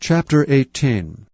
Chapter 18.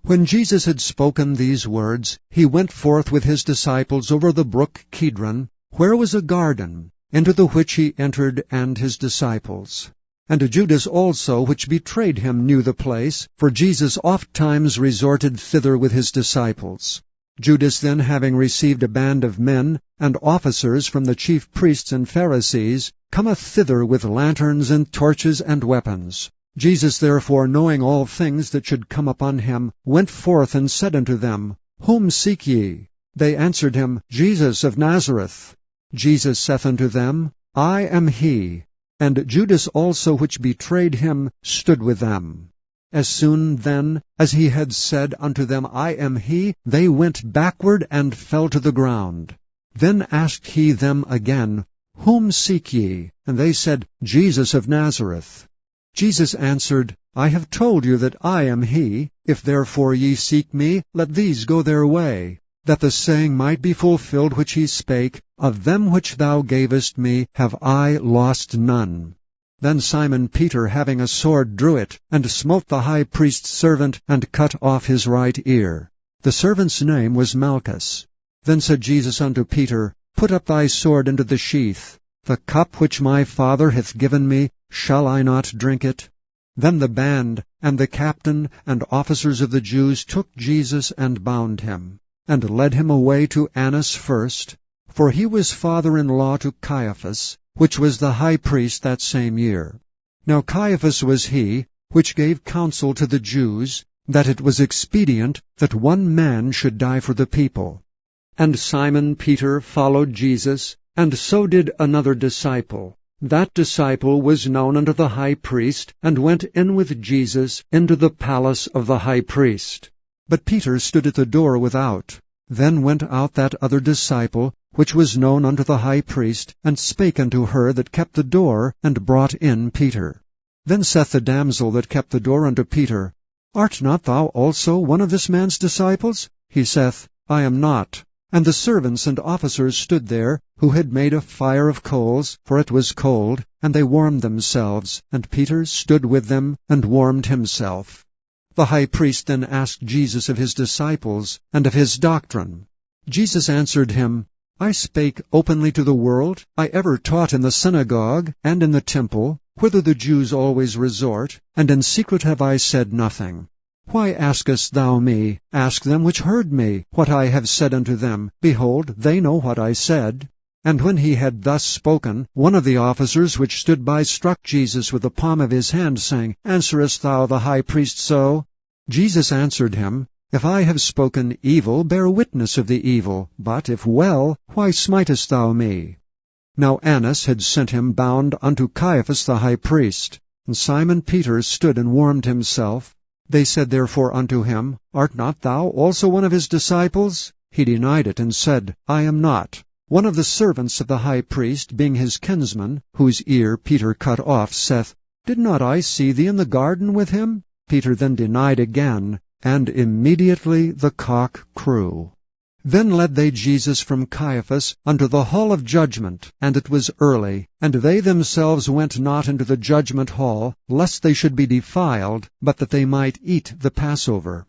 When Jesus had spoken these words, he went forth with his disciples over the brook Kidron, where was a garden, into the which he entered and his disciples. And Judas also, which betrayed him, knew the place, for Jesus ofttimes resorted thither with his disciples. Judas then, having received a band of men and officers from the chief priests and Pharisees, cometh thither with lanterns and torches and weapons. Jesus therefore, knowing all things that should come upon him, went forth and said unto them, Whom seek ye? They answered him, Jesus of Nazareth. Jesus saith unto them, I am he. And Judas also, which betrayed him, stood with them. As soon then as he had said unto them, I am he, they went backward and fell to the ground. Then asked he them again, Whom seek ye? And they said, Jesus of Nazareth. Jesus answered, I have told you that I am he. If therefore ye seek me, let these go their way, that the saying might be fulfilled which he spake, Of them which thou gavest me have I lost none. Then Simon Peter, having a sword, drew it, and smote the high priest's servant, and cut off his right ear. The servant's name was Malchus. Then said Jesus unto Peter, Put up thy sword into the sheath. The cup which my Father hath given me, shall I not drink it? Then the band, and the captain, and officers of the Jews took Jesus and bound him, and led him away to Annas first, for he was father-in-law to Caiaphas, which was the high priest that same year. Now Caiaphas was he which gave counsel to the Jews, that it was expedient that one man should die for the people. And Simon Peter followed Jesus, and so did another disciple. That disciple was known unto the high priest, and went in with Jesus into the palace of the high priest. But Peter stood at the door without. Then went out that other disciple, which was known unto the high priest, and spake unto her that kept the door, and brought in Peter. Then saith the damsel that kept the door unto Peter, Art not thou also one of this man's disciples? He saith, I am not. And the servants and officers stood there, who had made a fire of coals, for it was cold, and they warmed themselves, and Peter stood with them, and warmed himself. The high priest then asked Jesus of his disciples, and of his doctrine. Jesus answered him, I spake openly to the world. I ever taught in the synagogue, and in the temple, whither the Jews always resort, and in secret have I said nothing. Why askest thou me? Ask them which heard me, what I have said unto them. Behold, they know what I said. And when he had thus spoken, one of the officers which stood by struck Jesus with the palm of his hand, saying, Answerest thou the high priest so? Jesus answered him, If I have spoken evil, bear witness of the evil. But if well, why smitest thou me? Now Annas had sent him bound unto Caiaphas the high priest. And Simon Peter stood and warmed himself. They said therefore unto him, Art not thou also one of his disciples? He denied it, and said, I am not. One of the servants of the high priest, being his kinsman, whose ear Peter cut off, saith, Did not I see thee in the garden with him? Peter then denied again, and immediately the cock crew. Then led they Jesus from Caiaphas unto the hall of judgment, and it was early, and they themselves went not into the judgment hall, lest they should be defiled, but that they might eat the Passover.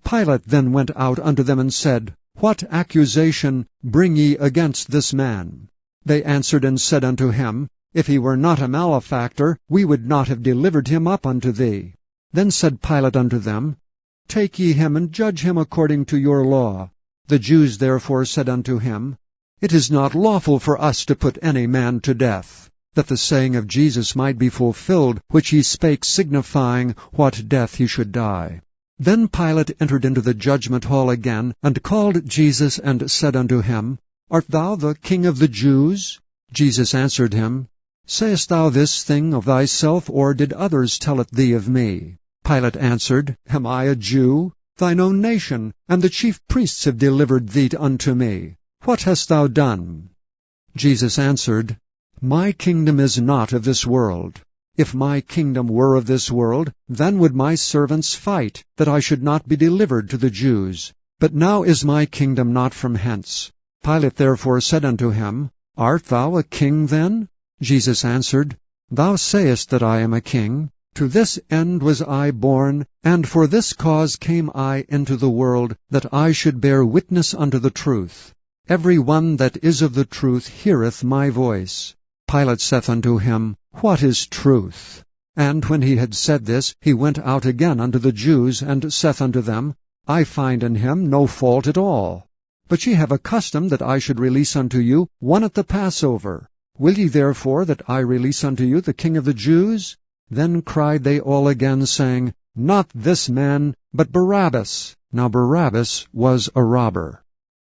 Pilate then went out unto them and said, What accusation bring ye against this man? They answered and said unto him, If he were not a malefactor, we would not have delivered him up unto thee. Then said Pilate unto them, Take ye him, and judge him according to your law. The Jews therefore said unto him, It is not lawful for us to put any man to death, that the saying of Jesus might be fulfilled, which he spake, signifying what death he should die. Then Pilate entered into the judgment hall again, and called Jesus, and said unto him, Art thou the King of the Jews? Jesus answered him, Sayest thou this thing of thyself, or did others tell it thee of me? Pilate answered, Am I a Jew? Thine own nation and the chief priests have delivered thee unto me. What hast thou done? Jesus answered, My kingdom is not of this world. If my kingdom were of this world, then would my servants fight, that I should not be delivered to the Jews. But now is my kingdom not from hence. Pilate therefore said unto him, Art thou a king then? Jesus answered, Thou sayest that I am a king. To this end was I born, and for this cause came I into the world, that I should bear witness unto the truth. Every one that is of the truth heareth my voice. Pilate saith unto him, What is truth? And when he had said this, he went out again unto the Jews, and saith unto them, I find in him no fault at all. But ye have a custom that I should release unto you one at the Passover. Will ye therefore that I release unto you the King of the Jews? Then cried they all again, saying, Not this man, but Barabbas. Now Barabbas was a robber.